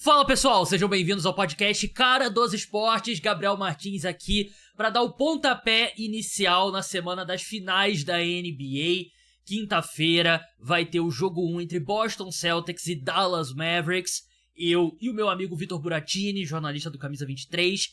Fala pessoal, sejam bem-vindos ao podcast Cara dos Esportes, Gabriel Martins aqui para dar o pontapé inicial na semana das finais da NBA. Quinta-feira vai ter o jogo 1 entre Boston Celtics e Dallas Mavericks. Eu e o meu amigo Vitor Buratini, jornalista do Camisa 23,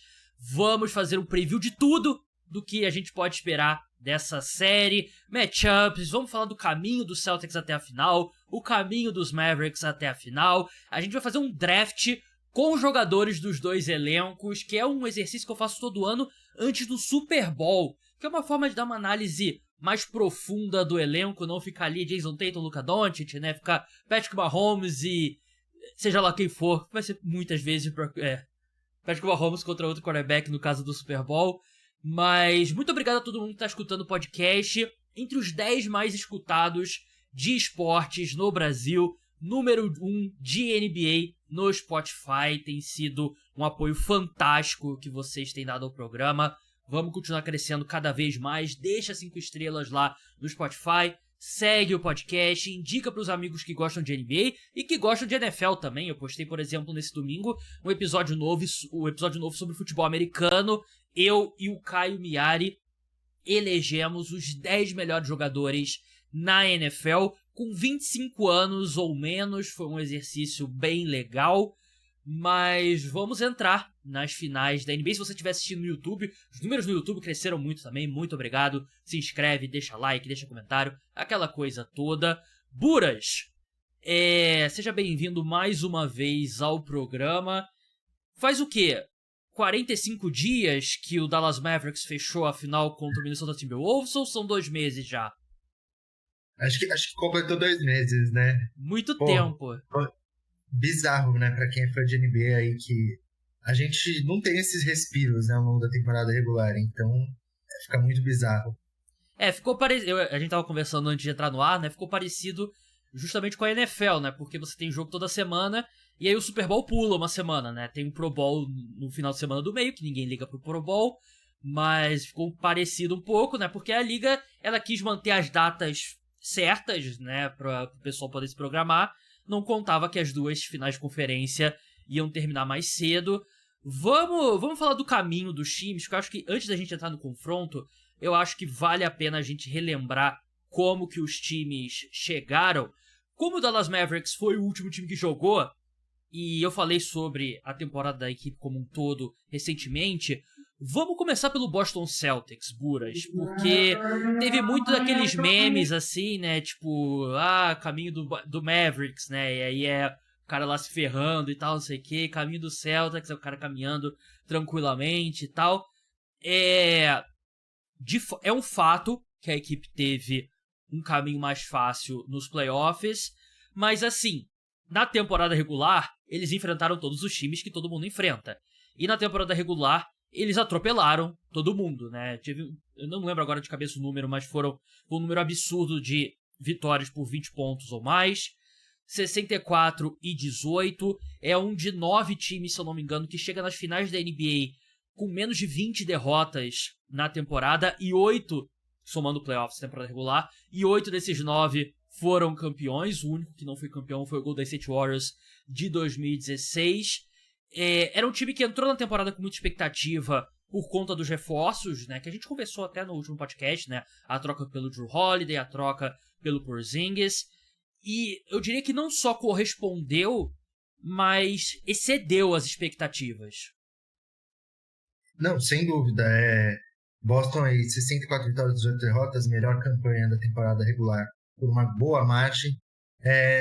vamos fazer um preview de tudo do que a gente pode esperar dessa série, matchups, vamos falar do caminho dos Celtics até a final, o caminho dos Mavericks até a final. A gente vai fazer um draft com os jogadores dos dois elencos, que é um exercício que eu faço todo ano antes do Super Bowl, que é uma forma de dar uma análise mais profunda do elenco, não ficar ali Jason Tatum, Luka Doncic, né, ficar Patrick Mahomes e seja lá quem for, vai ser muitas vezes Patrick Mahomes contra outro quarterback no caso do Super Bowl. Mas muito obrigado a todo mundo que está escutando o podcast. Entre os 10 mais escutados de esportes no Brasil, número 1 de NBA no Spotify. Tem sido um apoio fantástico que vocês têm dado ao programa. Vamos continuar crescendo cada vez mais. Deixa 5 estrelas lá no Spotify. Segue o podcast, indica para os amigos que gostam de NBA e que gostam de NFL também. Eu postei, por exemplo, nesse domingo um episódio novo sobre futebol americano. Eu e o Caio Miari elegemos os 10 melhores jogadores na NFL com 25 anos ou menos. Foi um exercício bem legal. Mas vamos entrar nas finais da NBA. Se você estiver assistindo no YouTube, os números no YouTube cresceram muito também. Muito obrigado. Se inscreve, deixa like, deixa comentário. Aquela coisa toda. Buras, seja bem-vindo mais uma vez ao programa. Faz o quê? 45 dias que o Dallas Mavericks fechou a final contra o Minnesota Timberwolves ou são 2 meses já? Acho que completou 2 meses, né? Muito tempo. Bizarro, né, pra quem é fã de NBA aí, que a gente não tem esses respiros, né, ao longo da temporada regular, então fica muito bizarro. Ficou parecido, a gente tava conversando antes de entrar no ar, né, ficou parecido justamente com a NFL, né, porque você tem jogo toda semana e aí o Super Bowl pula uma semana, né, tem um Pro Bowl no final de semana do meio, que ninguém liga pro Pro Bowl, mas ficou parecido um pouco, né, porque a liga, ela quis manter as datas certas, né, para o pessoal poder se programar. Não contava que as duas finais de conferência iam terminar mais cedo. Vamos falar do caminho dos times, porque eu acho que antes da gente entrar no confronto, eu acho que vale a pena a gente relembrar como que os times chegaram. Como o Dallas Mavericks foi o último time que jogou, e eu falei sobre a temporada da equipe como um todo recentemente, vamos começar pelo Boston Celtics, Buras, porque teve muito daqueles memes assim, né, tipo, caminho do Mavericks, né, e aí é o cara lá se ferrando e tal, não sei o que, caminho do Celtics, é o cara caminhando tranquilamente e tal. É um fato que a equipe teve um caminho mais fácil nos playoffs, mas assim, na temporada regular, eles enfrentaram todos os times que todo mundo enfrenta. E na temporada regular, eles atropelaram todo mundo, né? Eu não lembro agora de cabeça o número, mas foi um número absurdo de vitórias por 20 pontos ou mais. 64-18. É um de 9 times, se eu não me engano, que chega nas finais da NBA com menos de 20 derrotas na temporada e 8, somando playoffs, temporada regular, e 8 desses 9 foram campeões. O único que não foi campeão foi o Golden State Warriors de 2016. Era um time que entrou na temporada com muita expectativa por conta dos reforços, né? Que a gente conversou até no último podcast, né? A troca pelo Jrue Holiday, a troca pelo Porzingis. E eu diria que não só correspondeu, mas excedeu as expectativas. Não, sem dúvida. Boston aí, 64 vitórias, 18 derrotas, melhor campanha da temporada regular por uma boa margem.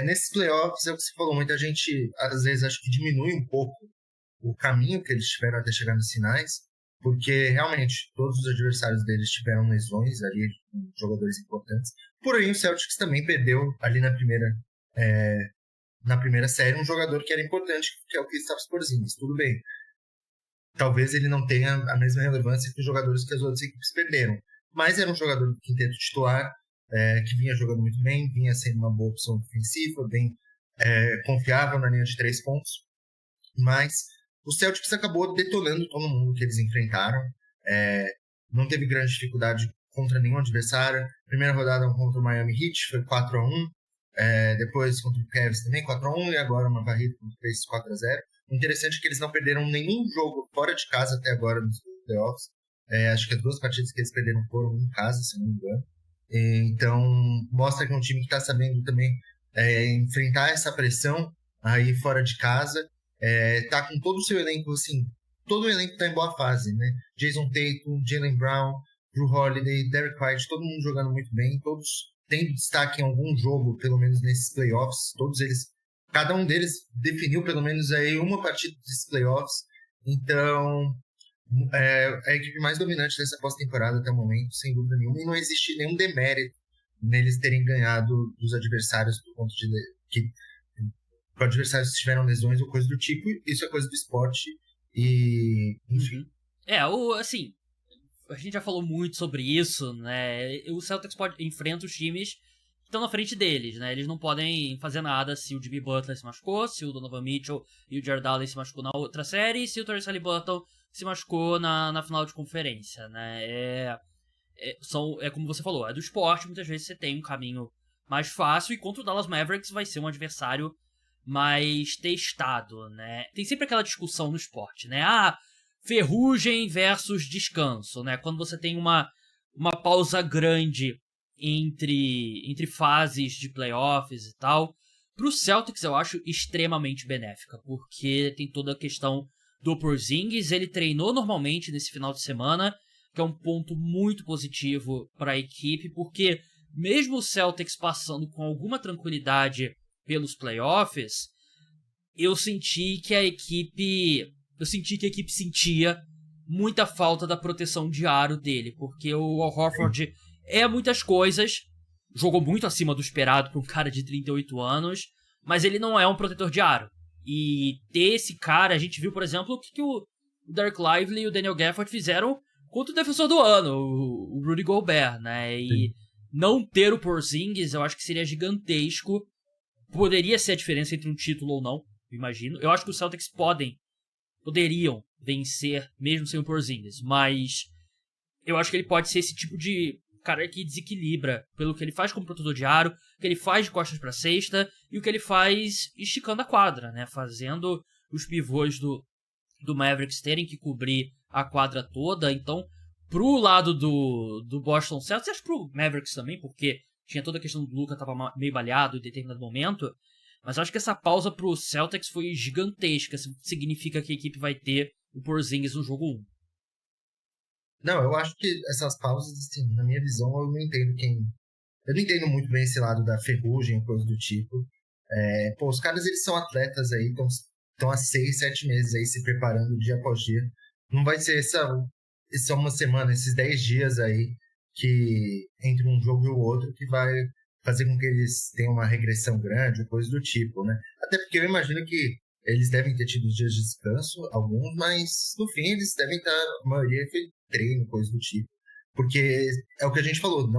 Nesses playoffs, é o que você falou, muita gente às vezes acho que diminui um pouco o caminho que eles tiveram até chegar nas finais, porque realmente todos os adversários deles tiveram lesões ali, jogadores importantes. Porém, o Celtics também perdeu ali na primeira série um jogador que era importante, que é o Kristaps Porzingis. Tudo bem, talvez ele não tenha a mesma relevância que os jogadores que as outras equipes perderam, mas era um jogador do quinteto titular, que vinha jogando muito bem, vinha sendo uma boa opção ofensiva, bem confiável na linha de 3 pontos, mas o Celtics acabou detonando todo mundo que eles enfrentaram, não teve grande dificuldade contra nenhum adversário. Primeira rodada contra o Miami Heat foi 4-1, depois contra o Cavs também 4-1, e agora uma varrida contra o Pacers 4-0. Interessante que eles não perderam nenhum jogo fora de casa até agora nos playoffs. Acho que as 2 partidas que eles perderam foram em casa, se não me engano. Então, mostra que é um time que está sabendo também enfrentar essa pressão aí fora de casa. Tá com todo o seu elenco, assim, todo o elenco está em boa fase, né? Jason Tatum, Jaylen Brown, Drew Holiday, Derek White, todo mundo jogando muito bem, todos tendo destaque em algum jogo, pelo menos nesses playoffs, todos eles, cada um deles definiu pelo menos aí uma partida desses playoffs. Então, a equipe mais dominante dessa pós-temporada até o momento, sem dúvida nenhuma, e não existe nenhum demérito neles terem ganhado dos adversários por conta de que adversários tiveram lesões ou coisa do tipo. Isso é coisa do esporte e, enfim. Assim, a gente já falou muito sobre isso, né? O Celtics enfrenta os times que estão na frente deles, né? Eles não podem fazer nada se o Jimmy Butler se machucou, se o Donovan Mitchell e o Jared Allen se machucou na outra série, e se o Tyrese Haliburton se machucou na final de conferência, né? Como você falou, é do esporte, muitas vezes você tem um caminho mais fácil, e contra o Dallas Mavericks vai ser um adversário mais testado, né? Tem sempre aquela discussão no esporte, né? Ferrugem versus descanso, né? Quando você tem uma pausa grande entre fases de playoffs e tal. Pro Celtics eu acho extremamente benéfica, porque tem toda a questão do Porzingis. Ele treinou normalmente nesse final de semana, que é um ponto muito positivo para a equipe, porque mesmo o Celtics passando com alguma tranquilidade pelos playoffs, eu senti que a equipe sentia muita falta da proteção de aro dele, porque o Al Horford é muitas coisas, jogou muito acima do esperado para um cara de 38 anos, mas ele não é um protetor de aro. E ter esse cara, a gente viu, por exemplo, o que o Derek Lively e o Daniel Gafford fizeram contra o defensor do ano, o Rudy Gobert, né? E não ter o Porzingis, eu acho que seria gigantesco. Poderia ser a diferença entre um título ou não, imagino. Eu acho que os Celtics poderiam vencer mesmo sem o Porzingis, mas eu acho que ele pode ser esse tipo de cara que desequilibra pelo que ele faz como protetor de aro, o que ele faz de costas para cesta e o que ele faz esticando a quadra, né? Fazendo os pivôs do Mavericks terem que cobrir a quadra toda. Então, pro lado do Boston Celtics, e acho pro Mavericks também, porque tinha toda a questão do Luka tava meio baleado em determinado momento, mas acho que essa pausa pro Celtics foi gigantesca. Significa que a equipe vai ter o Porzingis no jogo 1. Não, eu acho que essas pausas, assim, na minha visão, eu não entendo eu não entendo muito bem esse lado da ferrugem, coisa do tipo. Os caras, eles são atletas aí, estão há 6, 7 meses aí se preparando dia após dia. Não vai ser essa uma semana, esses 10 dias aí, que entre um jogo e o outro, que vai fazer com que eles tenham uma regressão grande, ou coisa do tipo, né? Até porque eu imagino que eles devem ter tido dias de descanso, alguns, mas no fim eles devem estar, a maioria fez treino, coisa do tipo. Porque é o que a gente falou,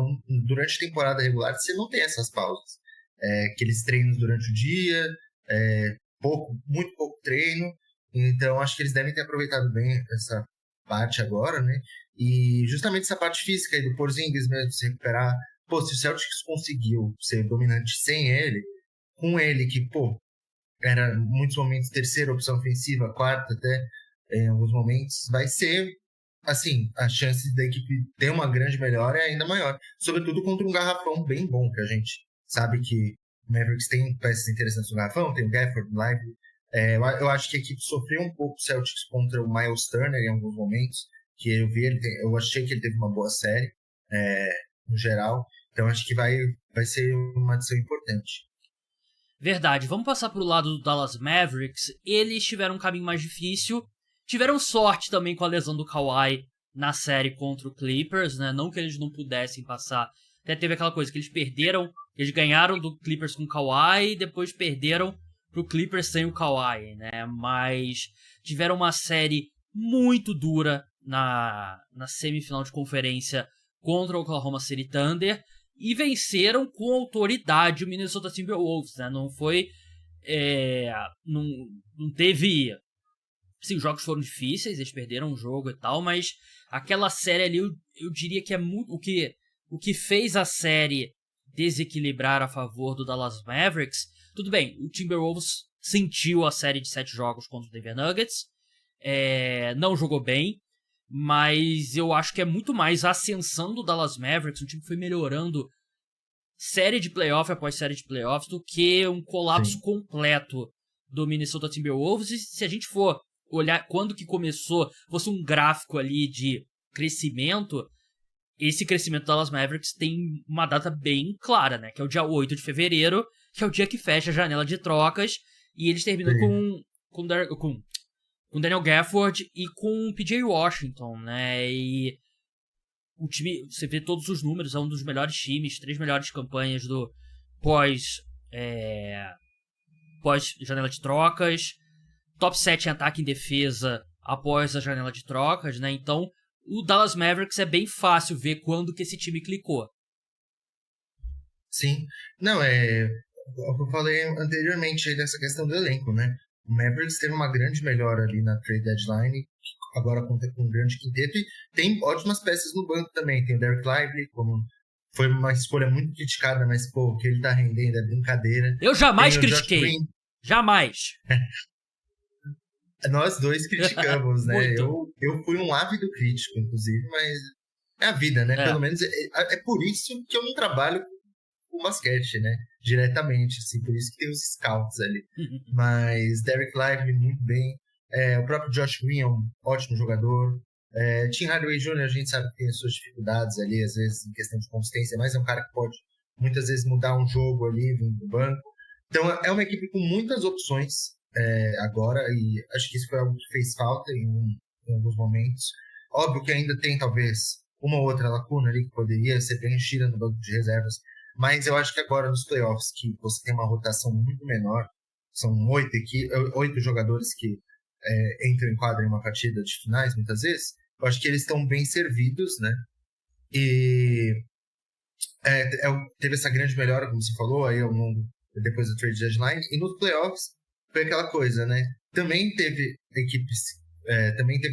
durante a temporada regular você não tem essas pausas. Aqueles treinos durante o dia, muito pouco treino. Então acho que eles devem ter aproveitado bem essa parte agora, né? E justamente essa parte física aí do Porzingis mesmo, se recuperar. Se o Celtics conseguiu ser dominante sem ele, com ele que, era em muitos momentos terceira opção ofensiva, quarta até, em alguns momentos, vai ser, assim, a chance da equipe ter uma grande melhora é ainda maior. Sobretudo contra um garrafão bem bom, que a gente sabe que o Mavericks tem peças interessantes no garrafão, tem o Gafford, o Lively. Eu acho que a equipe sofreu um pouco o Celtics contra o Miles Turner em alguns momentos, que eu achei que ele teve uma boa série, no geral. Então acho que vai ser uma adição importante. Verdade. Vamos passar pro lado do Dallas Mavericks. Eles tiveram um caminho mais difícil. Tiveram sorte também com a lesão do Kawhi na série contra o Clippers, né? Não que eles não pudessem passar. Até teve aquela coisa que eles ganharam do Clippers com o Kawhi e depois perderam pro Clippers sem o Kawhi, né? Mas tiveram uma série muito dura na semifinal de conferência contra o Oklahoma City Thunder. E venceram com autoridade o Minnesota Timberwolves, né? Não foi... não teve... Sim, os jogos foram difíceis, eles perderam o jogo e tal, mas aquela série ali, eu diria que é muito... O que fez a série desequilibrar a favor do Dallas Mavericks... Tudo bem, o Timberwolves sentiu a série de 7 jogos contra o Denver Nuggets. Não jogou bem, mas eu acho que é muito mais a ascensão do Dallas Mavericks, o time foi melhorando série de playoff após série de playoffs, do que um colapso completo do Minnesota Timberwolves. E se a gente for olhar quando que começou, fosse um gráfico ali de crescimento, esse crescimento do Dallas Mavericks tem uma data bem clara, né? Que é o dia 8 de fevereiro, que é o dia que fecha a janela de trocas, e eles terminam com Daniel Gafford e com PJ Washington, né? E o time, você vê todos os números, é um dos melhores times, 3 melhores campanhas do pós janela de trocas, top 7 em ataque e em defesa após a janela de trocas, né? Então, o Dallas Mavericks é bem fácil ver quando que esse time clicou. Sim. Não, é o que eu falei anteriormente dessa questão do elenco, né? O Mavericks teve uma grande melhora ali na trade deadline, agora conta com um grande quinteto, e tem ótimas peças no banco também. Tem o Derek Lively, como foi uma escolha muito criticada, mas pô, o que ele tá rendendo é brincadeira. Eu jamais critiquei. Jamais. Nós dois criticamos, né? Eu fui um ávido crítico, inclusive, mas é a vida, né? Pelo menos é por isso que eu não trabalho com basquete, né? Diretamente, assim, por isso que tem os scouts ali. Mas Derek Lively, muito bem. O próprio Josh Green é um ótimo jogador. Tim Hardaway Jr., a gente sabe que tem as suas dificuldades ali, às vezes, em questão de consistência, mas é um cara que pode, muitas vezes, mudar um jogo ali, vindo do banco. Então, é uma equipe com muitas opções agora, e acho que isso foi algo que fez falta em alguns momentos. Óbvio que ainda tem, talvez, uma ou outra lacuna ali que poderia ser preenchida no banco de reservas, mas eu acho que agora nos playoffs, que você tem uma rotação muito menor, são 8 jogadores que entram em quadra em uma partida de finais, muitas vezes, eu acho que eles estão bem servidos, né? E teve essa grande melhora, como você falou, aí ao longo, depois do trade deadline, e nos playoffs foi aquela coisa, né? Também teve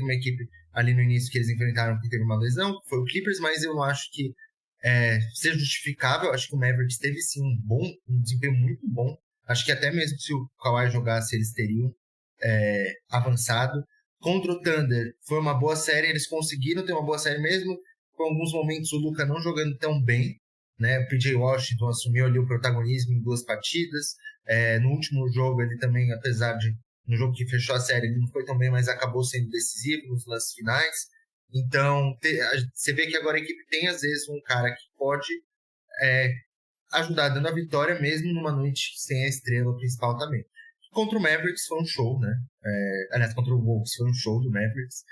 uma equipe ali no início que eles enfrentaram que teve uma lesão, que foi o Clippers, mas eu não acho que seja justificável. Acho que o Mavericks teve sim um desempenho muito bom. Acho que até mesmo se o Kawhi jogasse, eles teriam avançado. Contra o Thunder foi uma boa série, eles conseguiram ter uma boa série mesmo com alguns momentos o Luka não jogando tão bem, né? O PJ Washington assumiu ali o protagonismo em 2 partidas. No último jogo ele também, apesar de no jogo que fechou a série ele não foi tão bem, mas acabou sendo decisivo nos lances finais. Então você vê que agora a equipe tem às vezes um cara que pode ajudar dando a vitória mesmo numa noite sem a estrela principal também. Contra o Mavericks foi um show, né? Aliás, contra o Wolves foi um show do Mavericks.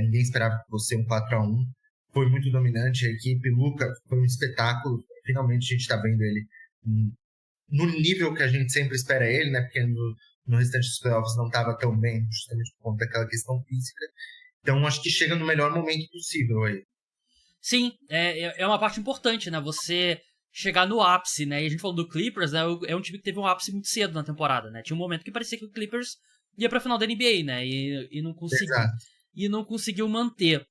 Ninguém esperava que fosse um 4-1. Foi muito dominante a equipe. Luka foi um espetáculo. Finalmente a gente está vendo ele no nível que a gente sempre espera ele, né? Porque no restante dos playoffs não estava tão bem, justamente por conta daquela questão física. Então acho que chega no melhor momento possível aí. Sim, é uma parte importante, né? Você chegar no ápice, né? E a gente falou do Clippers, né? É um time que teve um ápice muito cedo na temporada, né? Tinha um momento que parecia que o Clippers ia pra final da NBA, né? E não conseguiu. Exato. E não conseguiu manter.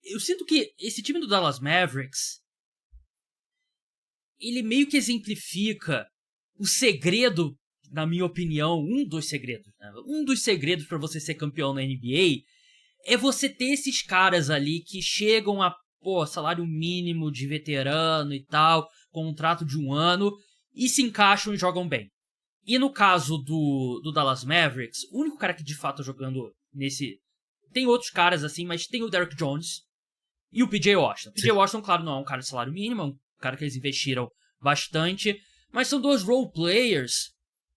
Eu sinto que esse time do Dallas Mavericks, ele meio que exemplifica o segredo, na minha opinião, um dos segredos, né? Um dos segredos pra você ser campeão na NBA é você ter esses caras ali que chegam a salário mínimo de veterano e tal, contrato de 1 ano, e se encaixam e jogam bem. E no caso do Dallas Mavericks, o único cara que de fato tá jogando nesse... Tem outros caras assim, mas tem o Derrick Jones e o PJ Washington. PJ Washington, claro, não é um cara de salário mínimo, é um cara que eles investiram bastante, mas são 2 role players,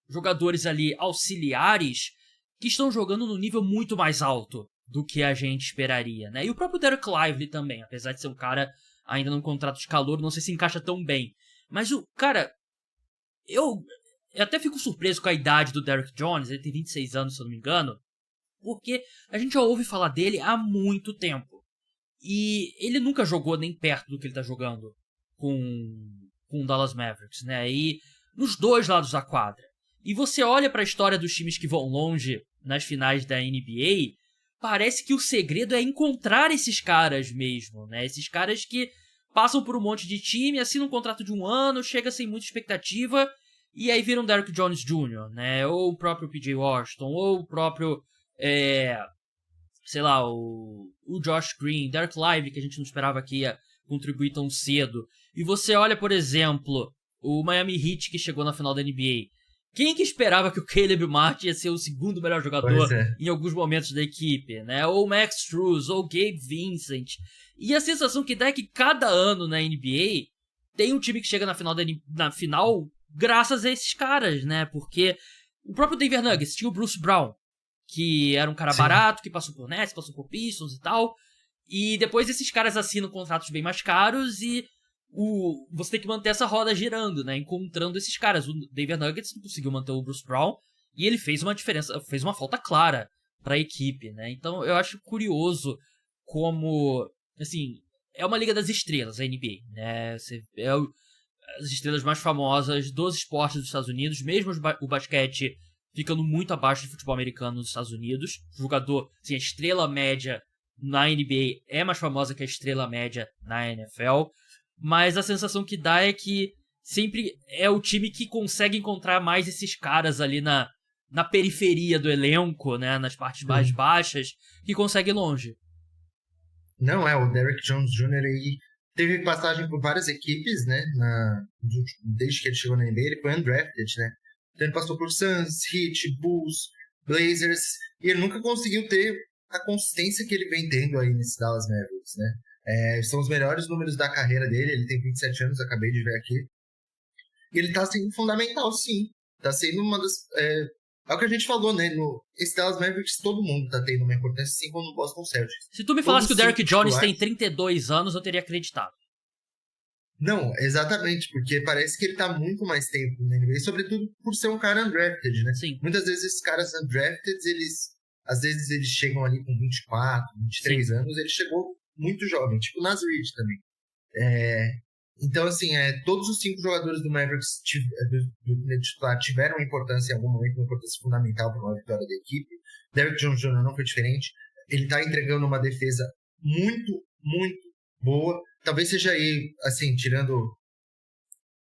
jogadores ali auxiliares, que estão jogando no nível muito mais alto do que a gente esperaria, né? E o próprio Derek Lively também, apesar de ser um cara ainda num contrato de calor, não sei se encaixa tão bem. Mas o cara, eu até fico surpreso com a idade do Derrick Jones, ele tem 26 anos, se eu não me engano, porque a gente já ouve falar dele há muito tempo. E ele nunca jogou nem perto do que ele tá jogando com o Dallas Mavericks, né? E nos 2 lados da quadra. E você olha pra história dos times que vão longe nas finais da NBA, parece que o segredo é encontrar esses caras mesmo, né? Esses caras que passam por um monte de time, assinam um contrato de 1 ano, chega sem muita expectativa e aí vira um Derrick Jones Jr., né? Ou o próprio P.J. Washington, ou o próprio, sei lá, o Josh Green, Derek Lively, que a gente não esperava que ia contribuir tão cedo. E você olha, por exemplo, o Miami Heat que chegou na final da NBA. Quem que esperava que o Caleb Martin ia ser o segundo melhor jogador em alguns momentos da equipe, né? Ou o Max Strus, ou o Gabe Vincent. E a sensação que dá é que cada ano na NBA tem um time que chega na final graças a esses caras, né? Porque o próprio Denver Nuggets tinha o Bruce Brown, que era um cara barato, que passou por Nets, passou por Pistons e tal. E depois esses caras assinam contratos bem mais caros e você tem que manter essa roda girando, né? Encontrando esses caras. O Denver Nuggets não conseguiu manter o Bruce Brown e ele fez uma diferença, fez uma falta clara para a equipe, né? Então eu acho curioso como, assim, é uma liga das estrelas, a NBA, né? As estrelas mais famosas dos esportes dos Estados Unidos, mesmo o basquete ficando muito abaixo do futebol americano nos Estados Unidos. O jogador, assim, a estrela média na NBA é mais famosa que a estrela média na NFL. Mas a sensação que dá é que sempre é o time que consegue encontrar mais esses caras ali na periferia do elenco, né? Nas partes mais baixas, que consegue ir longe. Não, o Derrick Jones Jr. aí teve passagem por várias equipes, né? Desde que ele chegou na NBA, ele foi undrafted, né? Então ele passou por Suns, Heat, Bulls, Blazers, e ele nunca conseguiu ter a consistência que ele vem tendo aí nesse Dallas Mavericks, né? São os melhores números da carreira dele, ele tem 27 anos, acabei de ver aqui. E ele tá sendo fundamental, sim. Tá sendo uma das... É o que a gente falou, né? Esse Dallas Mavericks, todo mundo tá tendo uma importância, assim como no Boston Celtics. Se tu me falasse que o Derrick Jones tem 32 anos, eu teria acreditado. Não, exatamente, porque parece que ele tá muito mais tempo na NBA, sobretudo por ser um cara undrafted, né? Sim. Muitas vezes esses caras undrafted, às vezes eles chegam ali com 24, 23 Sim. anos, ele chegou muito jovem, tipo o Naz Reid também. Então, assim, todos os 5 jogadores do Mavericks do titular tiveram importância em algum momento, uma importância fundamental para uma vitória da equipe. Derrick Jones Jr. não foi diferente. Ele tá entregando uma defesa muito, muito boa. Talvez seja aí, assim, tirando...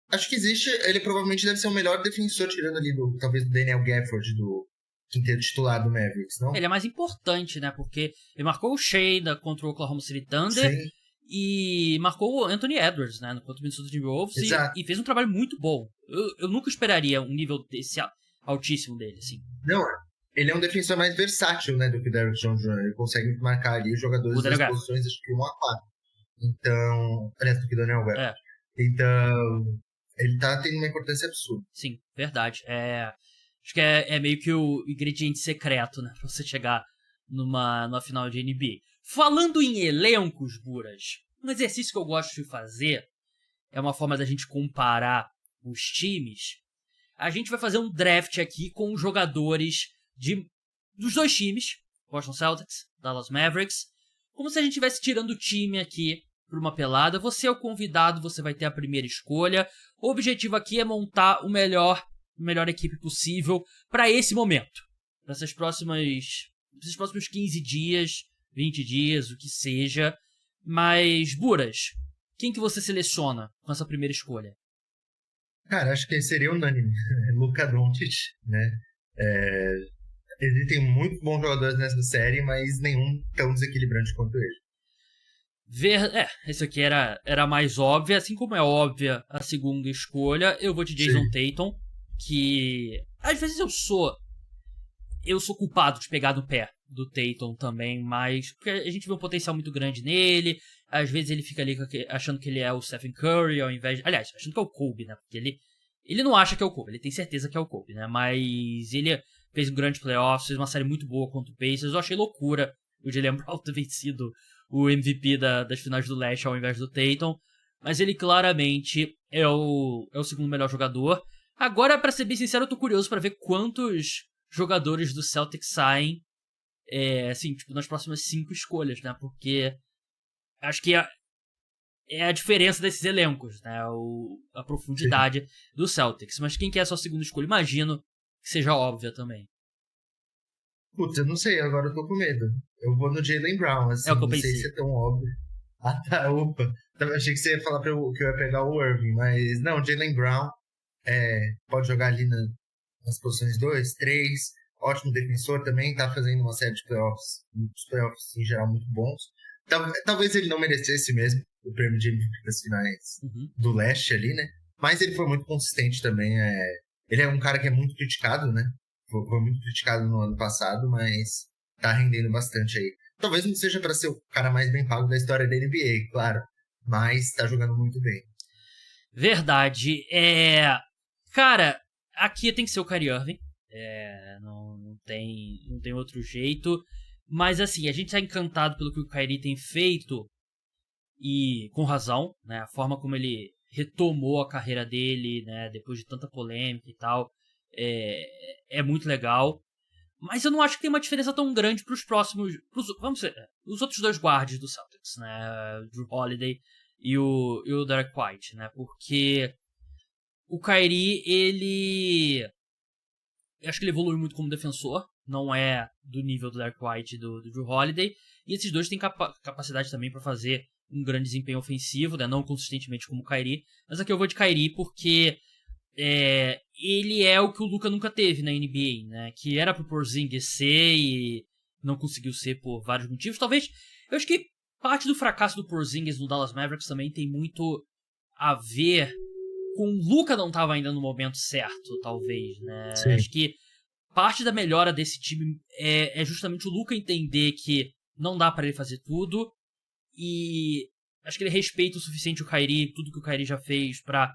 Acho que existe... Ele provavelmente deve ser o melhor defensor, tirando ali talvez do Daniel Gafford, do quinteto titular do Mavericks, não? Ele é mais importante, né? Porque ele marcou o Shea contra o Oklahoma City Thunder. Sim. E marcou o Anthony Edwards, né? Contra o Minnesota Timberwolves. E fez um trabalho muito bom. Eu nunca esperaria um nível desse altíssimo dele, assim. Não, ele é um defensor mais versátil, né? Do que o Derrick Jones Jr. Ele consegue marcar ali os jogadores das posições, acho que 1 a 4. Então... Aliás, do que o Daniel Gafford. Então... Ele tá tendo uma importância absurda. Sim, verdade. Acho que é meio que o ingrediente secreto, né? Pra você chegar numa final de NBA. Falando em elencos, Buras, um exercício que eu gosto de fazer é uma forma da gente comparar os times. A gente vai fazer um draft aqui com os jogadores dos 2 times, Boston Celtics, Dallas Mavericks, como se a gente estivesse tirando o time aqui para uma pelada. Você é o convidado, você vai ter a primeira escolha. O objetivo aqui é montar a melhor equipe possível para esse momento, para esses próximos 15 dias, 20 dias, o que seja. Mas, Buras, quem que você seleciona com essa primeira escolha? Cara, acho que seria unânime. Luka Doncic, né? Existem muito bons jogadores nessa série, mas nenhum tão desequilibrante quanto ele. Esse aqui era mais óbvio, assim como é óbvia a segunda escolha. Eu vou de Jason Tatum, que às vezes eu sou culpado de pegar no pé do Tatum também, mas porque a gente vê um potencial muito grande nele. Às vezes ele fica ali achando que ele é o Stephen Curry, ao invés de... Aliás, achando que é o Kobe, né? Porque ele não acha que é o Kobe, ele tem certeza que é o Kobe, né? Mas ele fez um grande playoff, fez uma série muito boa contra o Pacers. Eu achei loucura o Jaylen Brown ter vencido o MVP das finais do Leste ao invés do Tatum. Mas ele claramente é o segundo melhor jogador. Agora, pra ser bem sincero, eu tô curioso pra ver quantos jogadores do Celtics saem assim, tipo, nas próximas 5 escolhas, né? Porque acho que é a diferença desses elencos, né? A profundidade do Celtics. Mas quem que é a sua segunda escolha? Imagino que seja óbvia também. Putz, eu não sei, agora eu tô com medo. Eu vou no Jaylen Brown, assim, é o que eu não pensei. sei se é tão óbvio. Ah, tá, opa. Achei que você ia falar que eu ia pegar o Irving, mas não, Jaylen Brown. pode jogar ali nas posições 2, 3, ótimo defensor também, tá fazendo uma série de playoffs, os playoffs em geral muito bons. Talvez ele não merecesse mesmo o prêmio de MVP das finais do leste ali, né? Mas ele foi muito consistente também. Ele é um cara que é muito criticado, né? Foi muito criticado no ano passado, mas tá rendendo bastante aí. Talvez não seja para ser o cara mais bem pago da história da NBA, claro, mas tá jogando muito bem. Verdade. Cara, aqui tem que ser o Kyrie Irving. Não tem outro jeito. Mas assim, a gente tá encantado pelo que o Kyrie tem feito. E com razão, né? A forma como ele retomou a carreira dele, né? Depois de tanta polêmica e tal. É muito legal. Mas eu não acho que tem uma diferença tão grande pros próximos... vamos dizer, os outros dois guards do Celtics, né? O Jrue Holiday e o Derek White, né? Porque o Kyrie, eu acho que ele evoluiu muito como defensor. Não é do nível do Derek White e do Jrue Holiday. E esses dois têm capacidade também para fazer um grande desempenho ofensivo, né? Não consistentemente como o Kyrie. Mas aqui eu vou de Kyrie porque ele é o que o Luka nunca teve na NBA, né? Que era pro Porzingis ser e não conseguiu ser por vários motivos. Talvez, eu acho que parte do fracasso do Porzingis no Dallas Mavericks também tem muito a ver com o Luka não tava ainda no momento certo, talvez, né? Sim. Acho que parte da melhora desse time é justamente o Luka entender que não dá pra ele fazer tudo e acho que ele respeita o suficiente o Kyrie, tudo que o Kyrie já fez pra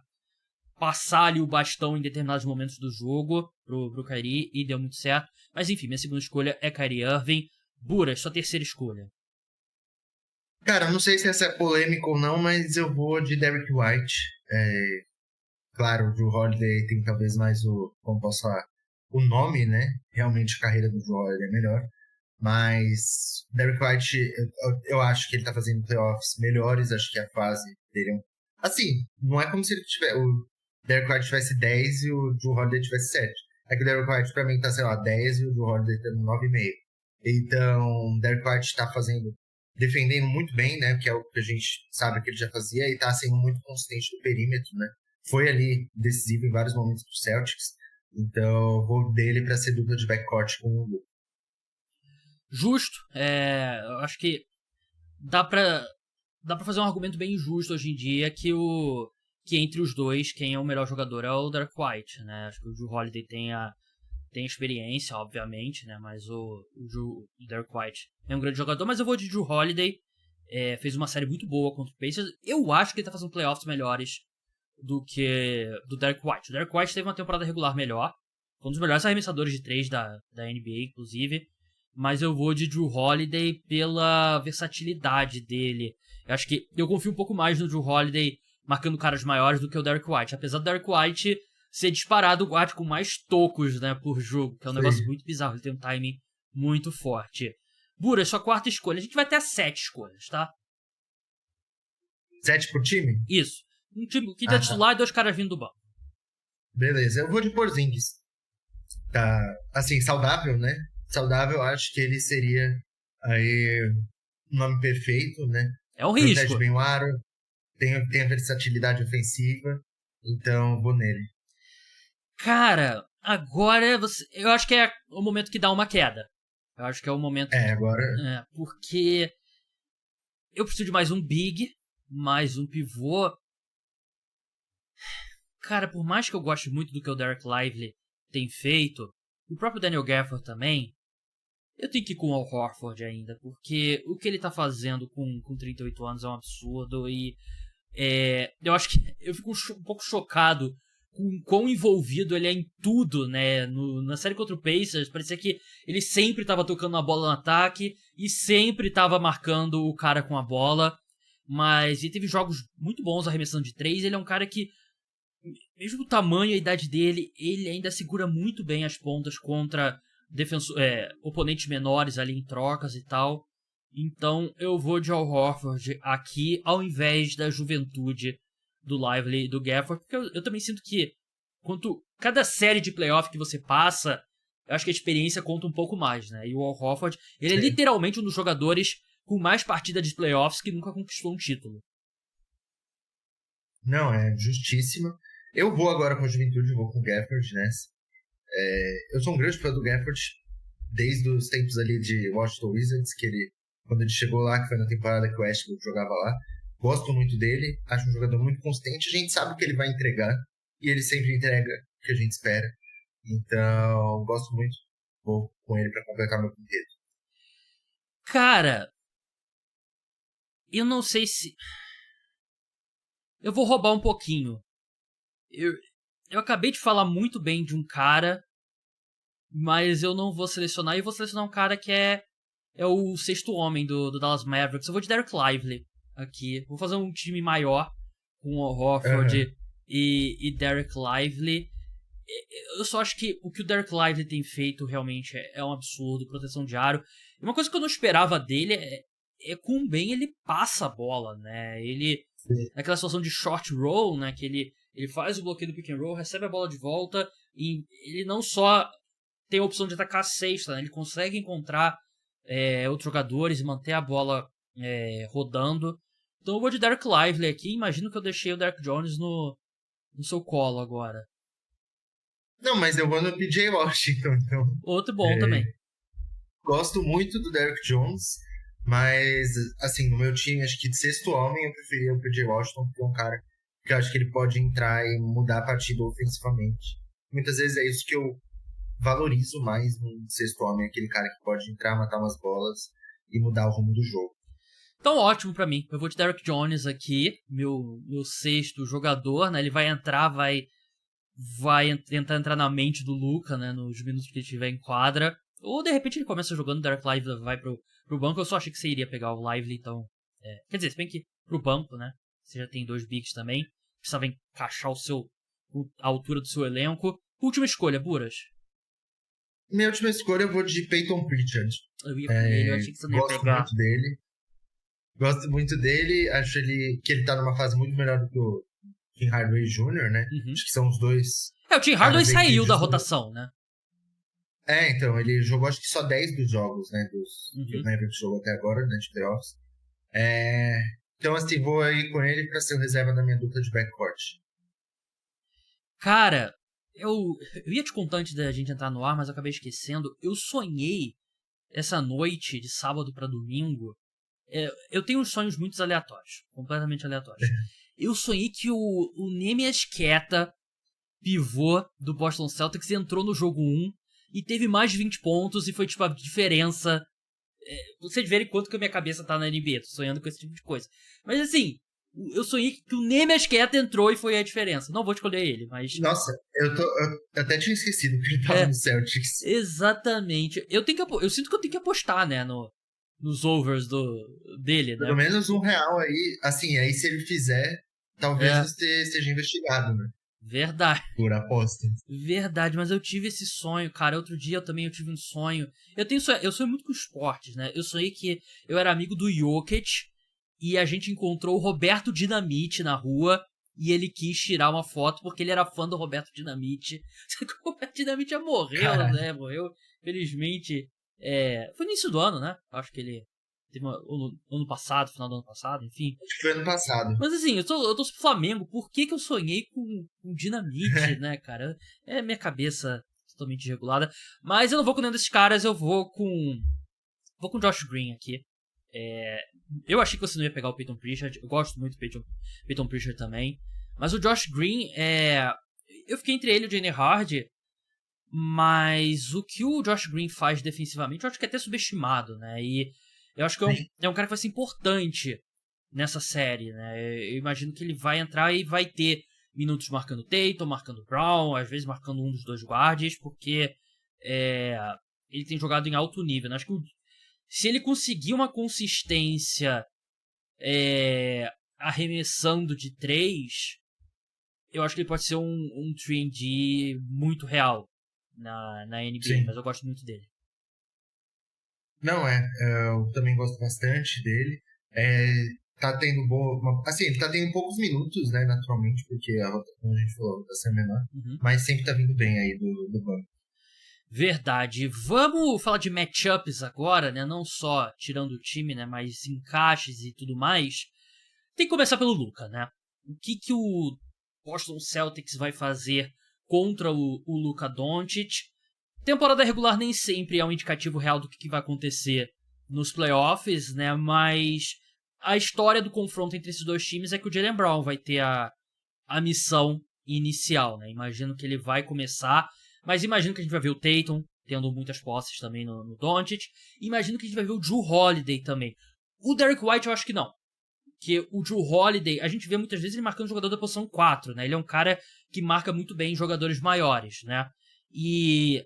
passar ali o bastão em determinados momentos do jogo pro Kyrie e deu muito certo. Mas enfim, minha segunda escolha é Kyrie Irving. Buras, sua terceira escolha. Cara, não sei se essa é polêmica ou não, mas eu vou de Derek White. Claro, o Jrue Holiday tem talvez mais como posso falar, o nome, né? Realmente a carreira do Jrue Holiday é melhor. Mas Derek White, eu acho que ele tá fazendo playoffs melhores, acho que a fase dele assim, não é como se o Derek White tivesse 10 e o Jrue Holiday tivesse 7. É que o Derek White pra mim tá, sei lá, 10 e o Jrue Holiday tá no 9,5. Então, Derek White tá defendendo muito bem, né? Que é o que a gente sabe que ele já fazia, e tá sendo muito consistente no perímetro, né? Foi ali decisivo em vários momentos pro Celtics. Então, vou dele pra ser dupla de backcourt com o Luka. Justo. Eu acho que dá pra fazer um argumento bem justo hoje em dia que entre os dois, quem é o melhor jogador é o Derek White, né? Acho que o Jrue Holiday tem experiência, obviamente, né? Mas o Derek White é um grande jogador, mas eu vou de Jrue Holiday. Fez uma série muito boa contra o Pacers. Eu acho que ele tá fazendo playoffs melhores do que do Derek White. O Derek White teve uma temporada regular melhor. Foi um dos melhores arremessadores de 3 da NBA, inclusive. Mas eu vou de Jrue Holiday pela versatilidade dele. Eu acho que eu confio um pouco mais no Jrue Holiday marcando caras maiores do que o Derek White. Apesar do Derek White ser disparado o guard com mais tocos, né, por jogo, que é um negócio muito bizarro. Ele tem um timing muito forte. Bura, sua quarta escolha. A gente vai ter 7 escolhas, tá? 7 por time? Isso. Um time que tá titular e 2 caras vindo do banco. Beleza, eu vou de Porzingis. Tá, assim, saudável, né? Saudável, acho que ele seria aí o nome perfeito, né? É um risco. Protege bem o aro, tem a versatilidade ofensiva, então vou nele. Cara, agora eu acho que é o momento que dá uma queda. Eu acho que é o momento... agora... porque eu preciso de mais um big, mais um pivô. Cara, por mais que eu goste muito do que o Derek Lively tem feito, o próprio Daniel Gafford também, eu tenho que ir com o Al Horford ainda, porque o que ele tá fazendo com 38 anos é um absurdo e eu acho que eu fico um pouco chocado com quão envolvido ele é em tudo, né? Na série contra o Pacers, parecia que ele sempre tava tocando a bola no ataque e sempre tava marcando o cara com a bola, mas ele teve jogos muito bons arremessando de 3, ele é um cara que, mesmo o tamanho e a idade dele, ele ainda segura muito bem as pontas contra oponentes menores ali em trocas e tal. Então eu vou de Al Horford aqui ao invés da juventude do Lively e do Gafford, porque eu também sinto que cada série de playoff que você passa, eu acho que a experiência conta um pouco mais, né? E o Al Horford, ele é literalmente um dos jogadores com mais partidas de playoffs que nunca conquistou um título. Não, é justíssima. Eu vou agora com a Juventude, vou com o Gafford, né? Eu sou um grande fã do Gafford, desde os tempos ali de Washington Wizards, quando ele chegou lá, que foi na temporada que o Westbrook jogava lá. Gosto muito dele, acho um jogador muito consistente, a gente sabe que ele vai entregar, e ele sempre entrega o que a gente espera. Então, gosto muito, vou com ele pra completar meu quinteto. Cara, eu não sei se... Eu vou roubar um pouquinho. Eu acabei de falar muito bem de um cara, mas eu não vou selecionar. E vou selecionar um cara que é o sexto homem do Dallas Mavericks. Eu vou de Derek Lively aqui. Vou fazer um time maior com o Horford e Derek Lively. Eu só acho que o Derek Lively tem feito realmente é um absurdo. Proteção de aro. E uma coisa que eu não esperava dele é quão bem ele passa a bola, né? Ele... Sim. Naquela situação de short roll, né? Que ele faz o bloqueio do pick and roll, recebe a bola de volta e ele não só tem a opção de atacar a cesta, né? Ele consegue encontrar outros jogadores e manter a bola rodando. Então eu vou de Derek Lively aqui. Imagino que eu deixei o Derek Jones no seu colo agora. Não, mas eu vou no PJ Washington, então. Outro bom também. Gosto muito do Derek Jones, mas, assim, no meu time, acho que de sexto homem, eu preferia o PJ Washington, porque é um cara que eu acho que ele pode entrar e mudar a partida ofensivamente. Muitas vezes é isso que eu valorizo mais no sexto homem, aquele cara que pode entrar, matar umas bolas e mudar o rumo do jogo. Então, ótimo pra mim. Eu vou de Derek Jones aqui, meu sexto jogador, né? Ele vai entrar, vai tentar entrar na mente do Luka, né? Nos minutos que ele estiver em quadra. Ou, de repente, ele começa jogando, o Derek Lively vai pro banco. Eu só achei que você iria pegar o Lively, então... Quer dizer, se bem que pro banco, né? Você já tem 2 bigs também. Precisava encaixar a altura do seu elenco. Última escolha, Buras. Minha última escolha eu vou de Peyton Pritchard. Eu ia com ele, eu achei que você não ia pegar. Gosto muito dele. Acho que ele tá numa fase muito melhor do que o Tim Hardaway Jr., né? Uhum. Acho que são os dois... o Tim Hardaway saiu da rotação, né? Então, ele jogou acho que só 10 dos jogos, né? Que o Mavericks jogou até agora, né? De playoffs. Então, assim, vou aí com ele pra ser o reserva da minha dupla de backcourt. Cara, eu ia te contar antes da gente entrar no ar, mas eu acabei esquecendo. Eu sonhei essa noite de sábado pra domingo. Eu tenho uns sonhos muito aleatórios, completamente aleatórios. Eu sonhei que o Neemias Queta, pivô do Boston Celtics, entrou no jogo 1 e teve mais de 20 pontos e foi tipo a diferença. Vocês verem quanto que a minha cabeça tá na NBA, tô sonhando com esse tipo de coisa. Mas assim, eu sonhei que o Neemias Queta entrou e foi a diferença. Não vou escolher ele, mas... Nossa, eu até tinha esquecido que ele tava no Celtics. Exatamente. Eu sinto que eu tenho que apostar, né, nos overs dele, né? Pelo menos R$1 aí. Assim, aí se ele fizer, talvez você seja investigado, né? Verdade. Por aposta. Verdade, mas eu tive esse sonho, cara. Outro dia eu tive um sonho. Eu sonho muito com esportes, né? Eu sonhei que eu era amigo do Jokic e a gente encontrou o Roberto Dinamite na rua e ele quis tirar uma foto porque ele era fã do Roberto Dinamite. Só que o Roberto Dinamite já morreu, né? Morreu, felizmente. Foi no início do ano, né? Acho que ele teve ano passado, final do ano passado, enfim. Acho que foi ano passado. Mas assim, eu tô pro Flamengo, por que eu sonhei com Dinamite, né, cara? É minha cabeça totalmente desregulada. Mas eu não vou com nenhum desses caras, eu vou com o Josh Green aqui. Eu achei que você não ia pegar o Peyton Pritchard, eu gosto muito do Peyton Pritchard também. Mas o Josh Green, eu fiquei entre ele e o Jaylen Hardy, mas o que o Josh Green faz defensivamente, eu acho que é até subestimado, né? E eu acho que é um cara que vai ser importante nessa série, né? Eu imagino que ele vai entrar e vai ter minutos marcando Tatum, marcando Brown, às vezes marcando um dos 2 guards, porque ele tem jogado em alto nível, né? Acho que se ele conseguir uma consistência arremessando de 3, eu acho que ele pode ser um 3&D muito real na NBA. Sim. Mas eu gosto muito dele. Não, eu também gosto bastante dele. Tá tendo assim, ele tá tendo poucos minutos, né, naturalmente, porque como a gente falou, tá sendo menor, mas sempre tá vindo bem aí do banco. Verdade. Vamos falar de matchups agora, né? Não só tirando o time, né? Mas encaixes e tudo mais. Tem que começar pelo Luka, né? O que o Boston Celtics vai fazer contra o Luka Doncic. Temporada regular nem sempre é um indicativo real do que vai acontecer nos playoffs, né? Mas a história do confronto entre esses dois times é que o Jaylen Brown vai ter a missão inicial, né? Imagino que ele vai começar, mas imagino que a gente vai ver o Tatum tendo muitas posses também no Doncic. Imagino que a gente vai ver o Jrue Holiday também. O Derrick White eu acho que não. Porque o Jrue Holiday, a gente vê muitas vezes ele marcando jogador da posição 4, né? Ele é um cara que marca muito bem jogadores maiores, né? E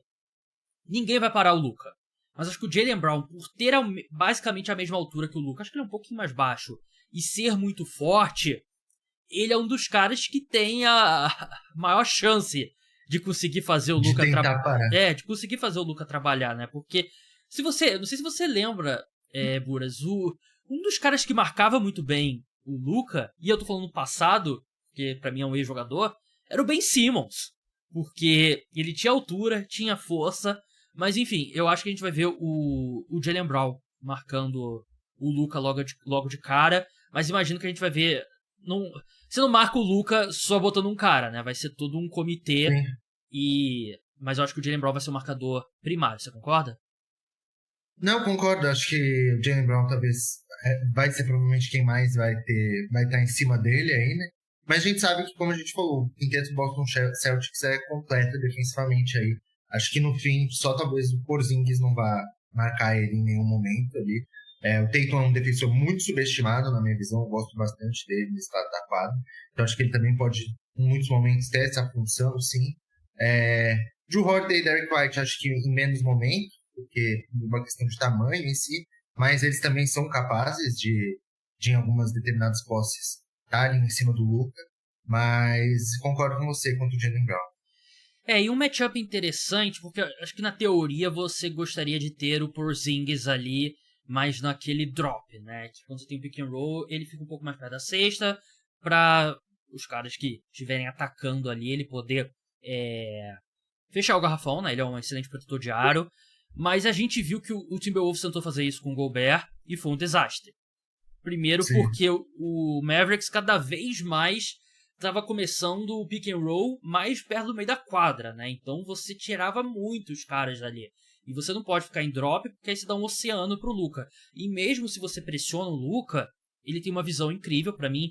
ninguém vai parar o Luka. Mas acho que o Jaylen Brown, por ter basicamente a mesma altura que o Luka, acho que ele é um pouquinho mais baixo, e ser muito forte, ele é um dos caras que tem a maior chance de conseguir fazer o Luka trabalhar. De conseguir fazer o Luka trabalhar, né? Porque não sei se você lembra, Buras, um dos caras que marcava muito bem o Luka, e eu tô falando no passado, porque pra mim é um ex-jogador, era o Ben Simmons. Porque ele tinha altura, tinha força, mas enfim, eu acho que a gente vai ver o Jaylen Brown marcando o Luka logo de cara, mas imagino que a gente vai ver... Você não marca o Luka só botando um cara, né? Vai ser todo um comitê. Mas eu acho que o Jaylen Brown vai ser o marcador primário, você concorda? Não, concordo. Acho que o Jaylen Brown talvez vai ser provavelmente quem mais vai estar em cima dele aí, né? Mas a gente sabe que, como a gente falou, o quinteto do Boston Celtics é completo defensivamente aí. Acho que no fim, só talvez o Porzingis não vá marcar ele em nenhum momento ali. O Tatum é um defensor muito subestimado, na minha visão. Eu gosto bastante dele no estado da quadra. Então acho que ele também pode, em muitos momentos, ter essa função, sim. Jrue Holiday e Derrick White, acho que em menos momentos, porque uma questão de tamanho em si, mas eles também são capazes de em algumas determinadas posses, estarem em cima do Luka. Mas concordo com você quanto o Jaylen Brown. E um matchup interessante, porque acho que na teoria você gostaria de ter o Porzingis ali, mas naquele drop, né? Que quando você tem o pick and roll, ele fica um pouco mais perto da cesta, para os caras que estiverem atacando ali, ele poder fechar o garrafão, né? Ele é um excelente protetor de aro, mas a gente viu que o Timberwolves tentou fazer isso com o Gobert e foi um desastre. Primeiro porque o Mavericks cada vez mais estava começando o pick and roll mais perto do meio da quadra, né? Então você tirava muitos caras dali. E você não pode ficar em drop, porque aí você dá um oceano pro Luka. E mesmo se você pressiona o Luka, ele tem uma visão incrível pra mim.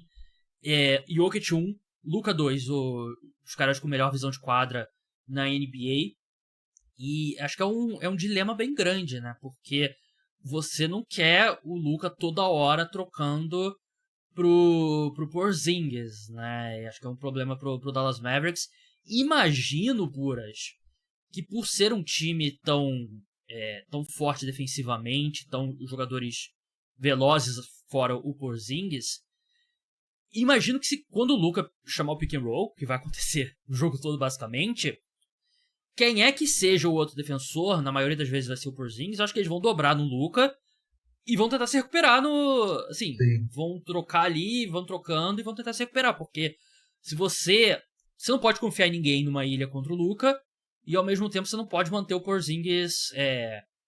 Jokic 1, Luka 2, os caras com melhor visão de quadra na NBA. E acho que é um dilema bem grande, né? Porque você não quer o Luka toda hora trocando pro Porzingis, né? E acho que é um problema pro Dallas Mavericks. Imagino, Buras, que por ser um time tão forte defensivamente, tão jogadores velozes fora o Porzingis, imagino que quando o Luka chamar o pick and roll, que vai acontecer o jogo todo basicamente, quem é que seja o outro defensor, na maioria das vezes vai ser o Porzingis, eu acho que eles vão dobrar no Luka e vão tentar se recuperar vão trocar ali, vão trocando e vão tentar se recuperar, porque se você não pode confiar em ninguém numa ilha contra o Luka, e ao mesmo tempo você não pode manter o Porzingis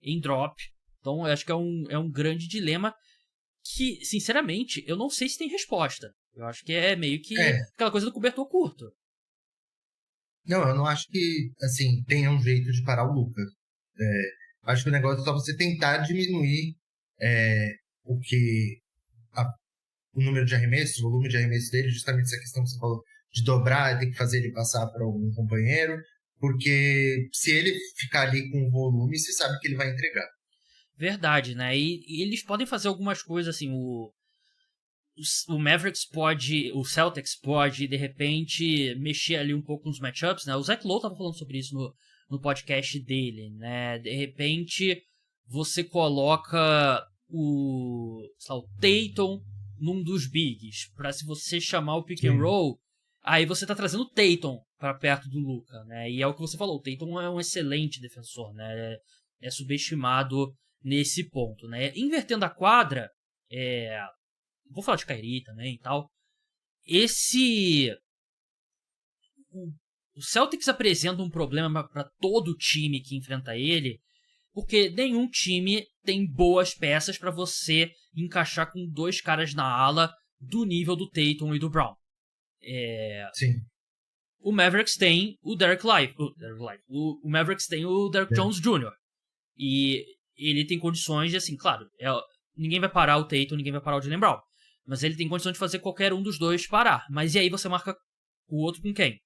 em drop. Então eu acho que é um grande dilema que, sinceramente, eu não sei se tem resposta. Eu acho que é meio que aquela coisa do cobertor curto. Não, eu não acho que, assim, tenha um jeito de parar o Luka. Acho que o negócio é só você tentar diminuir o número de arremessos, o volume de arremessos dele, justamente essa questão que você falou de dobrar, ter que fazer ele passar para algum companheiro, porque se ele ficar ali com o volume, você sabe que ele vai entregar. Verdade, né? E eles podem fazer algumas coisas assim, o Mavericks pode, o Celtics pode, de repente, mexer ali um pouco nos matchups, né? O Zach Lowe tava falando sobre isso no podcast dele, né? De repente, você coloca o Tatum num dos bigs, pra se você chamar o pick and roll, aí você tá trazendo o Tatum pra perto do Luka, né? E é o que você falou, o Tatum é um excelente defensor, né? É subestimado nesse ponto, né? Invertendo a quadra, vou falar de Kyrie também e tal. O Celtics apresenta um problema para todo time que enfrenta ele, porque nenhum time tem boas peças para você encaixar com dois caras na ala do nível do Tatum e do Brown. Sim. o Mavericks tem o Derek Lively. O Mavericks tem o Derek Jones Jr. E ele tem condições de, assim, claro, ninguém vai parar o Tatum, ninguém vai parar o Jaylen Brown. Mas ele tem condições de fazer qualquer um dos dois parar. Mas e aí você marca o outro com quem?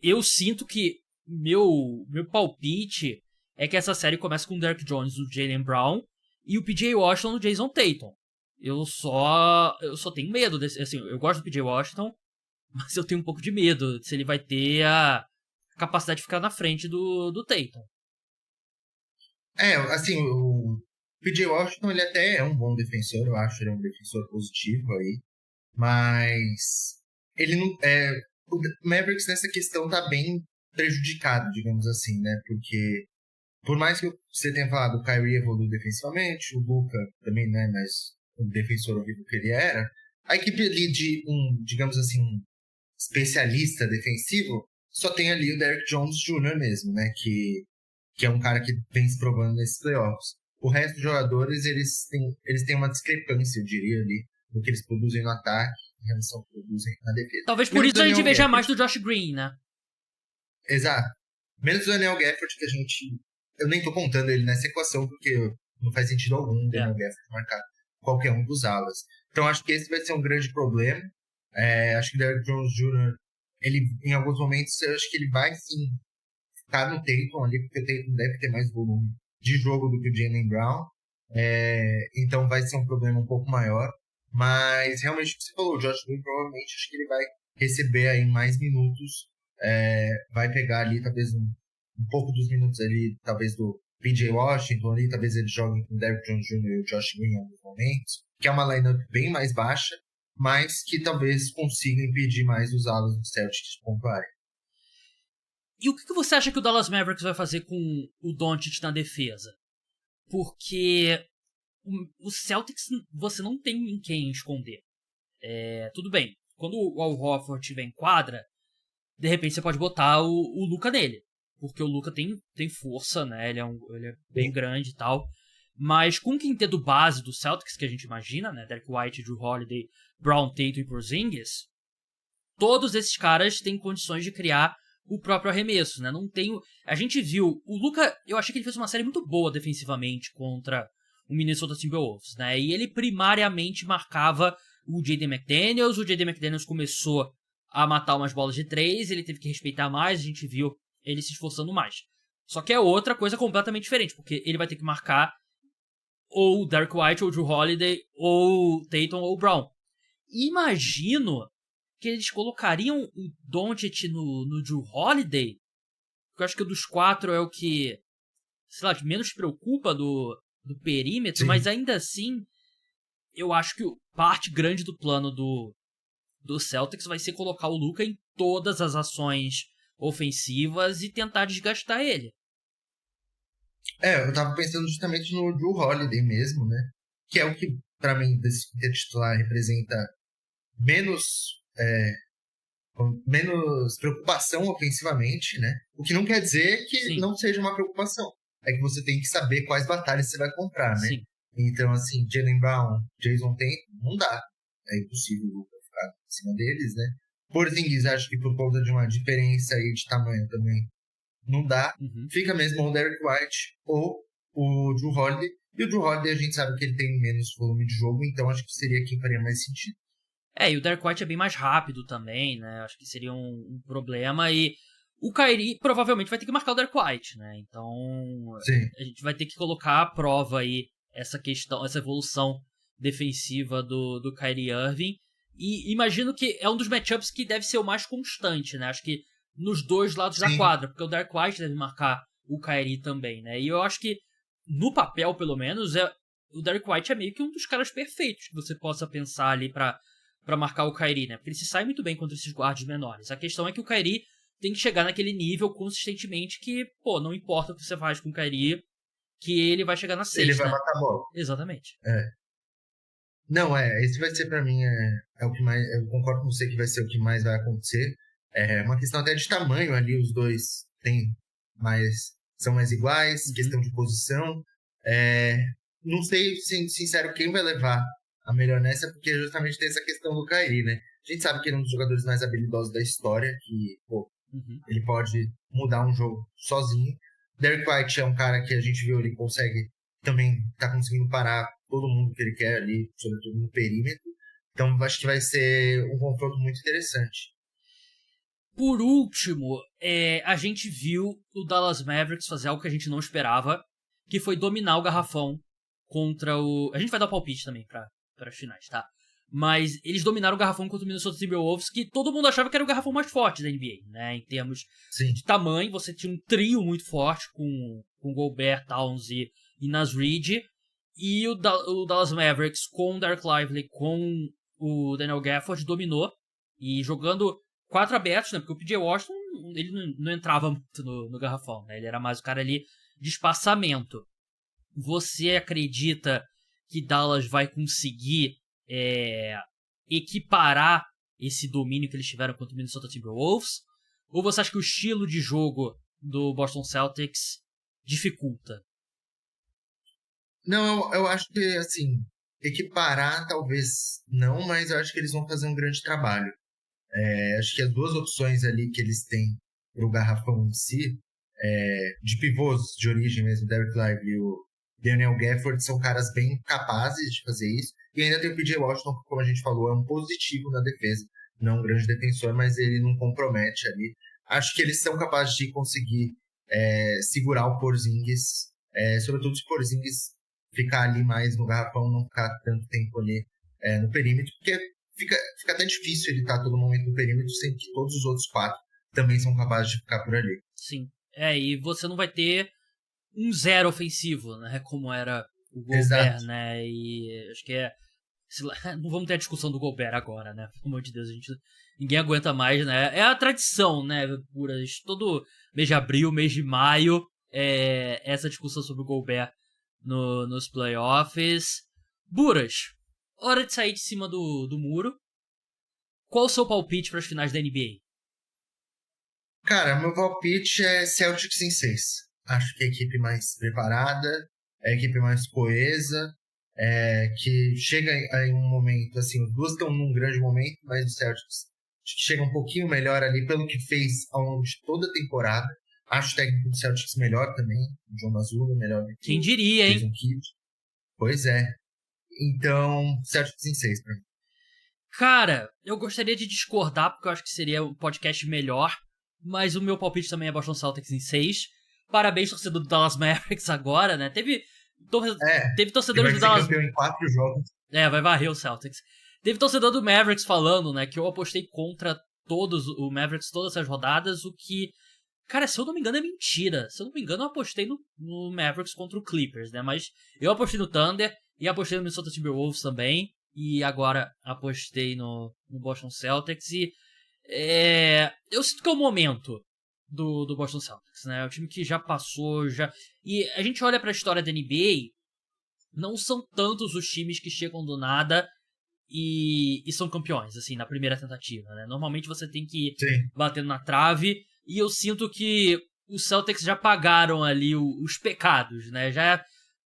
Eu sinto que meu palpite é que essa série começa com o Derek Jones, o Jaylen Brown e o PJ Washington, o Jason Tatum. Eu só tenho medo desse, assim, eu gosto do PJ Washington, mas eu tenho um pouco de medo se ele vai ter a capacidade de ficar na frente do Tatum. Assim, o PJ Washington, ele até é um bom defensor, eu acho, ele é um defensor positivo aí, mas ele não, o Mavericks nessa questão tá bem prejudicado, digamos assim, né, porque por mais que você tenha falado, o Kyrie evoluiu defensivamente, o Luka também não é mais o defensor horrível que ele era, a equipe ali de digamos assim, um especialista defensivo, só tem ali o Derek Jones Jr. mesmo, né, que é um cara que vem se provando nesses playoffs. O resto dos jogadores, eles têm uma discrepância, eu diria, ali, do que eles produzem no ataque em relação ao que produzem na defesa. Talvez por isso a gente veja mais do Josh Green, né? Exato. Menos do Daniel Gafford, que eu nem tô contando ele nessa equação, porque não faz sentido algum o Daniel Gafford marcar qualquer um dos alas. Então acho que esse vai ser um grande problema. Acho que o Derrick Jones Jr., ele, em alguns momentos, eu acho que ele vai sim ficar no Tatum ali, porque o Tatum deve ter mais volume de jogo do que o Jaylen Brown. Então vai ser um problema um pouco maior. Mas realmente o que você falou, o Josh Green provavelmente acho que ele vai receber aí mais minutos. Vai pegar ali talvez um pouco dos minutos ali, talvez do PJ Washington ali, talvez ele jogue com o Derrick Jones Jr. e o Josh Green em alguns momentos, que é uma lineup bem mais baixa, mas que talvez consiga impedir mais os alas do Celtics de pontuarem. E o que você acha que o Dallas Mavericks vai fazer com o Doncic na defesa? Porque o Celtics você não tem em quem esconder. Tudo bem, quando o Al Horford estiver em quadra, de repente você pode botar o Luka nele. Porque o Luka tem força, né? Ele é bem grande e tal. Mas com o quinteto base do Celtics, que a gente imagina, né? Derek White, Jrue Holiday, Brown, Tatum e Porzingis, todos esses caras têm condições de criar o próprio arremesso, né? A gente viu... O Luka, eu achei que ele fez uma série muito boa defensivamente contra o Minnesota Timberwolves, né? E ele primariamente marcava o Jaden McDaniels. O Jaden McDaniels começou a matar umas bolas de 3, ele teve que respeitar mais, a gente viu ele se esforçando mais. Só que é outra coisa completamente diferente, porque ele vai ter que marcar ou Derek White, ou Jrue Holiday, ou Tatum, ou Brown. Imagino que eles colocariam o Doncic no Jrue Holiday, porque eu acho que o dos 4 é o que, sei lá, menos preocupa do perímetro. Sim. Mas ainda assim, eu acho que parte grande do plano do Celtics vai ser colocar o Luka em todas as ações ofensivas e tentar desgastar ele. Eu tava pensando justamente no Jrue Holiday mesmo, né? Que é o que, pra mim, desse titular representa menos preocupação ofensivamente, né? O que não quer dizer que Sim. não seja uma preocupação. É que você tem que saber quais batalhas você vai comprar, né? Sim. Então, assim, Jaylen Brown, Jason Tatum, não dá. É impossível o Luka ficar em cima deles, né? Porzingis, acho que por conta de uma diferença aí de tamanho também, não dá. Uhum. Fica mesmo o Derek White ou o Jrue Holiday. E o Jrue Holiday a gente sabe que ele tem menos volume de jogo, então acho que seria quem faria mais sentido. E o Derek White é bem mais rápido também, né? Acho que seria um problema. E o Kyrie provavelmente vai ter que marcar o Derek White, né? Então Sim. A gente vai ter que colocar à prova aí essa questão, essa evolução defensiva do Kyrie Irving. E imagino que é um dos matchups que deve ser o mais constante, né? Acho que nos dois lados da quadra, porque o Derek White deve marcar o Kyrie também, né? E eu acho que, no papel, pelo menos, o Derek White é meio que um dos caras perfeitos que você possa pensar ali pra marcar o Kyrie, né? Porque ele se sai muito bem contra esses guardas menores. A questão é que o Kyrie tem que chegar naquele nível consistentemente que, não importa o que você faz com o Kyrie, que ele vai chegar na sexta. Ele vai matar a bola. Exatamente. Não, esse vai ser pra mim, é o que mais, eu concordo com você que vai ser o que mais vai acontecer. É uma questão até de tamanho ali, os dois são mais iguais, questão de posição. Não sei, sincero, quem vai levar a melhor nessa, porque justamente tem essa questão do Kyrie, né? A gente sabe que ele é um dos jogadores mais habilidosos da história, que, pô, ele pode mudar um jogo sozinho. Derek White é um cara que a gente viu, ele consegue também, tá conseguindo parar todo mundo que ele quer ali, sobretudo no perímetro. Então acho que vai ser um confronto muito interessante. Por último, a gente viu o Dallas Mavericks fazer algo que a gente não esperava, que foi dominar o garrafão contra o... A gente vai dar palpite também para as finais, tá? Mas eles dominaram o garrafão contra o Minnesota Timberwolves, que todo mundo achava que era o garrafão mais forte da NBA, né? Em termos de tamanho, você tinha um trio muito forte com Gobert, Towns e Naz Reid. E o Dallas Mavericks com o Derek Lively, com o Daniel Gafford, dominou. E jogando 4 abertos, né? Porque o PJ Washington, ele não entrava muito no garrafão, né? Ele era mais o cara ali de espaçamento. Você acredita que Dallas vai conseguir equiparar esse domínio que eles tiveram contra o Minnesota Timberwolves? Ou você acha que o estilo de jogo do Boston Celtics dificulta? Não, eu acho que, assim, equiparar talvez não, mas eu acho que eles vão fazer um grande trabalho. Acho que as duas opções ali que eles têm para o garrafão em si, de pivôs de origem mesmo, Derek Lively e o Daniel Gafford, são caras bem capazes de fazer isso. E ainda tem o PJ Washington, que, como a gente falou, é um positivo na defesa. Não é um grande defensor, mas ele não compromete ali. Acho que eles são capazes de conseguir segurar o Porzingis, sobretudo se o Porzingis ficar ali mais no garrafão, não ficar tanto tempo ali no perímetro, porque fica até difícil ele estar todo momento no perímetro, sendo que todos os outros 4 também são capazes de ficar por ali. Sim, e você não vai ter um 0 ofensivo, né, como era o Gobert, Exato. né, e acho que não vamos ter a discussão do Gobert agora, né, pelo amor de Deus, ninguém aguenta mais, né, é a tradição, né, todo mês de abril, mês de maio, essa discussão sobre o Gobert nos playoffs. Buras, hora de sair de cima do muro. Qual o seu palpite para as finais da NBA? Cara, meu palpite é Celtics em 6. Acho que é a equipe mais preparada, é a equipe mais coesa, que chega em um momento, assim, os dois estão num grande momento, mas o Celtics chega um pouquinho melhor ali pelo que fez ao longo de toda a temporada. Acho o técnico do Celtics melhor também, o John Mazzulla, melhor do que quem diria, hein? Jason Kidd. Pois é. Então, Celtics em 6 pra mim. Cara, eu gostaria de discordar, porque eu acho que seria um podcast melhor, mas o meu palpite também é Boston Celtics em 6. Parabéns, torcedor do Dallas Mavericks agora, né? Teve torcedores do Dallas... campeão em 4 jogos. Vai varrer o Celtics. Teve torcedor do Mavericks falando, né, que eu apostei contra o Mavericks todas as rodadas, o que... Cara, se eu não me engano é mentira. Se eu não me engano eu apostei no Mavericks contra o Clippers, né? Mas eu apostei no Thunder e apostei no Minnesota Timberwolves também. E agora apostei no Boston Celtics. E eu sinto que é o momento do Boston Celtics, né? É o time que já passou, E a gente olha pra história da NBA, não são tantos os times que chegam do nada e são campeões, assim, na primeira tentativa, né? Normalmente você tem que ir batendo na trave. E eu sinto que os Celtics já pagaram ali os pecados, né? Já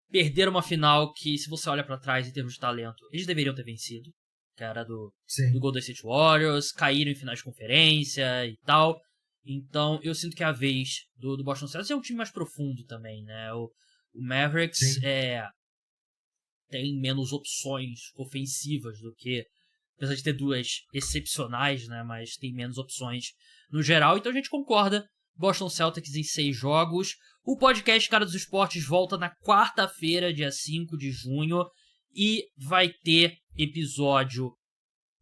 perderam uma final que, se você olha pra trás em termos de talento, eles deveriam ter vencido. Que era do Golden State Warriors, caíram em finais de conferência e tal. Então, eu sinto que a vez do Boston Celtics é um time mais profundo também, né? O Mavericks tem menos opções ofensivas do que... Apesar de ter 2 excepcionais, né? Mas tem menos opções no geral. Então a gente concorda. Boston Celtics em 6 jogos. O podcast Cara dos Esportes volta na quarta-feira, dia 5 de junho. E vai ter episódio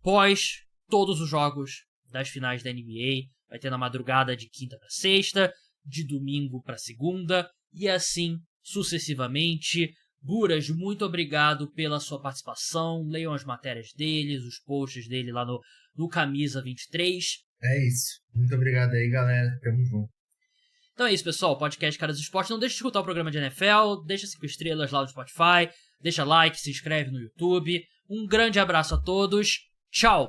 pós todos os jogos das finais da NBA. Vai ter na madrugada de quinta para sexta, de domingo para segunda. E assim sucessivamente. Buras, muito obrigado pela sua participação. Leiam as matérias deles, os posts dele lá no Camisa 23. É isso. Muito obrigado aí, galera. Tamo junto. Então é isso, pessoal. Podcast Caras do Esporte. Não deixe de escutar o programa de NFL. Deixa 5 estrelas lá no Spotify. Deixa like, se inscreve no YouTube. Um grande abraço a todos. Tchau!